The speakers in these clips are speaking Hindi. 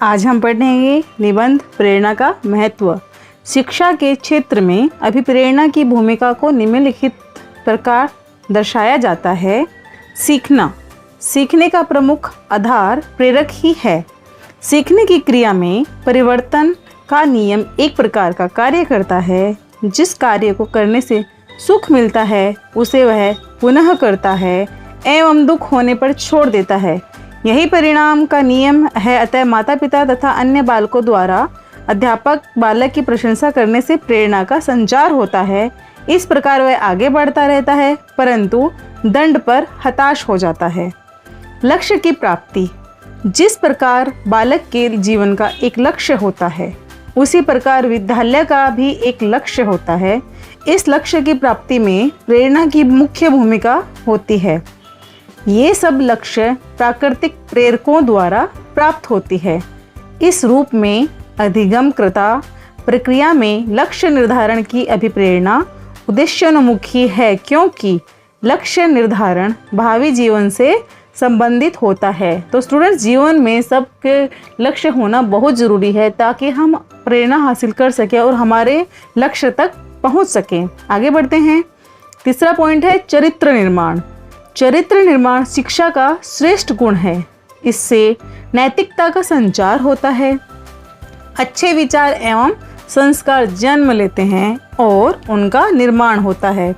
आज हम पढ़ेंगे निबंध प्रेरणा का महत्व। शिक्षा के क्षेत्र में अभिप्रेरणा की भूमिका को निम्नलिखित प्रकार दर्शाया जाता है। सीखना, सीखने का प्रमुख आधार प्रेरक ही है। सीखने की क्रिया में परिवर्तन का नियम एक प्रकार का कार्य करता है। जिस कार्य को करने से सुख मिलता है उसे वह पुनः करता है एवं दुख होने पर छोड़ देता है। यही परिणाम का नियम है। अतः माता पिता तथा अन्य बालकों द्वारा अध्यापक बालक की प्रशंसा करने से प्रेरणा का संचार होता है। इस प्रकार वह आगे बढ़ता रहता है परंतु दंड पर हताश हो जाता है। लक्ष्य की प्राप्ति, जिस प्रकार बालक के जीवन का एक लक्ष्य होता है उसी प्रकार विद्यालय का भी एक लक्ष्य होता है। इस लक्ष्य की प्राप्ति में प्रेरणा की मुख्य भूमिका होती है। ये सब लक्ष्य प्राकृतिक प्रेरकों द्वारा प्राप्त होती है। इस रूप में अधिगमकृता प्रक्रिया में लक्ष्य निर्धारण की अभिप्रेरणा उद्देश्योन्मुखी है, क्योंकि लक्ष्य निर्धारण भावी जीवन से संबंधित होता है। तो स्टूडेंट्स, जीवन में सबके लक्ष्य होना बहुत ज़रूरी है ताकि हम प्रेरणा हासिल कर सकें और हमारे लक्ष्य तक पहुंच सकें। आगे बढ़ते हैं। तीसरा पॉइंट है चरित्र निर्माण। चरित्र निर्माण शिक्षा का श्रेष्ठ गुण है। इससे नैतिकता का संचार होता है, अच्छे विचार एवं संस्कार जन्म लेते हैं और उनका निर्माण होता है।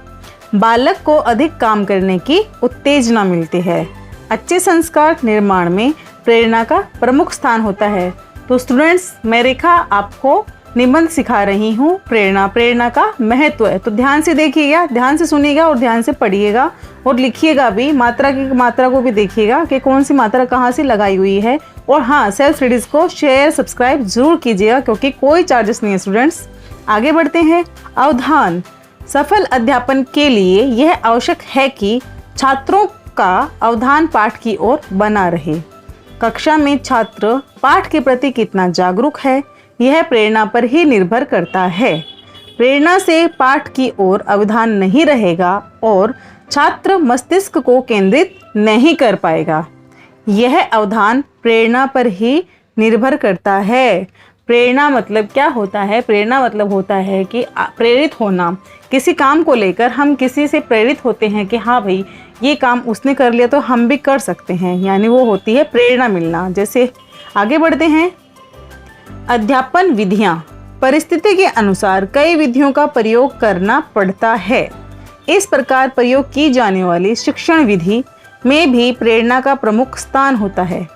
बालक को अधिक काम करने की उत्तेजना मिलती है। अच्छे संस्कार निर्माण में प्रेरणा का प्रमुख स्थान होता है। तो स्टूडेंट्स, मैं रेखा आपको निबंध सिखा रही हूँ प्रेरणा का महत्व है। तो ध्यान से देखिएगा, ध्यान से सुनिएगा और ध्यान से पढ़िएगा और लिखिएगा भी। मात्रा को भी देखिएगा कि कौन सी मात्रा कहाँ से लगाई हुई है। और हाँ, सेल्फ स्टडीज़ को शेयर सब्सक्राइब जरूर कीजिएगा क्योंकि कोई चार्जेस नहीं है स्टूडेंट्स। आगे बढ़ते हैं। अवधान, सफल अध्यापन के लिए यह आवश्यक है कि छात्रों का अवधान पाठ की ओर बना रहे। कक्षा में छात्र पाठ के प्रति कितना जागरूक है यह प्रेरणा पर ही निर्भर करता है। प्रेरणा से पाठ की ओर अवधान नहीं रहेगा और छात्र मस्तिष्क को केंद्रित नहीं कर पाएगा। यह अवधान प्रेरणा पर ही निर्भर करता है। प्रेरणा मतलब क्या होता है? प्रेरणा मतलब होता है कि प्रेरित होना। किसी काम को लेकर हम किसी से प्रेरित होते हैं कि हाँ भाई, ये काम उसने कर लिया तो हम भी कर सकते हैं, यानी वो होती है प्रेरणा मिलना। जैसे आगे बढ़ते हैं। अध्यापन विधियाँ, परिस्थिति के अनुसार कई विधियों का प्रयोग करना पड़ता है। इस प्रकार प्रयोग की जाने वाली शिक्षण विधि में भी प्रेरणा का प्रमुख स्थान होता है।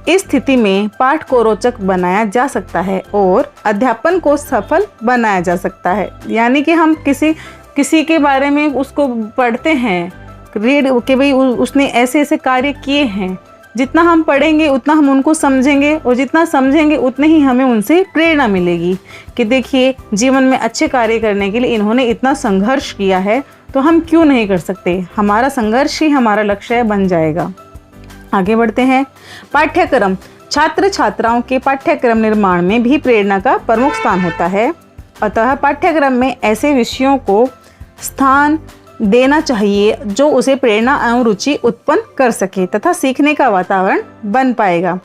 इस स्थिति में पाठ को रोचक बनाया जा सकता है और अध्यापन को सफल बनाया जा सकता है। यानी कि हम किसी के बारे में उसको पढ़ते हैं, रीड कि भाई उसने ऐसे ऐसे कार्य किए हैं। जितना हम पढ़ेंगे उतना हम उनको समझेंगे और जितना समझेंगे उतने ही हमें उनसे प्रेरणा मिलेगी कि देखिए, जीवन में अच्छे कार्य करने के लिए इन्होंने इतना संघर्ष किया है तो हम क्यों नहीं कर सकते। हमारा संघर्ष ही हमारा लक्ष्य बन जाएगा। आगे बढ़ते हैं। पाठ्यक्रम, छात्र छात्राओं के पाठ्यक्रम निर्माण में भी प्रेरणा का प्रमुख स्थान होता है। अतः पाठ्यक्रम में ऐसे विषयों को स्थान देना चाहिए जो उसे प्रेरणा एवं रुचि उत्पन्न कर सके तथा सीखने का वातावरण बन पाएगा।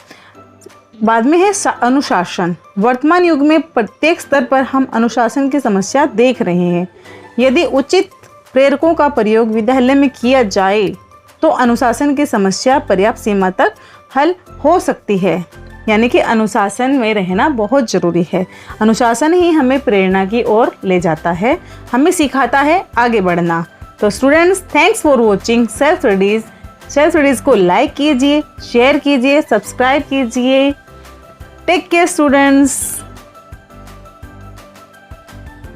बाद में है अनुशासन। वर्तमान युग में प्रत्येक स्तर पर हम अनुशासन की समस्या देख रहे हैं। यदि उचित प्रेरकों का प्रयोग विद्यालय में किया जाए तो अनुशासन की समस्या पर्याप्त सीमा तक हल हो सकती है। यानी कि अनुशासन में रहना बहुत ज़रूरी है। अनुशासन ही हमें प्रेरणा की ओर ले जाता है, हमें सिखाता है आगे बढ़ना। तो students, thanks for watching self studies. Self studies को लाइक कीजिए, शेयर कीजिए, सब्सक्राइब कीजिए। Take care students.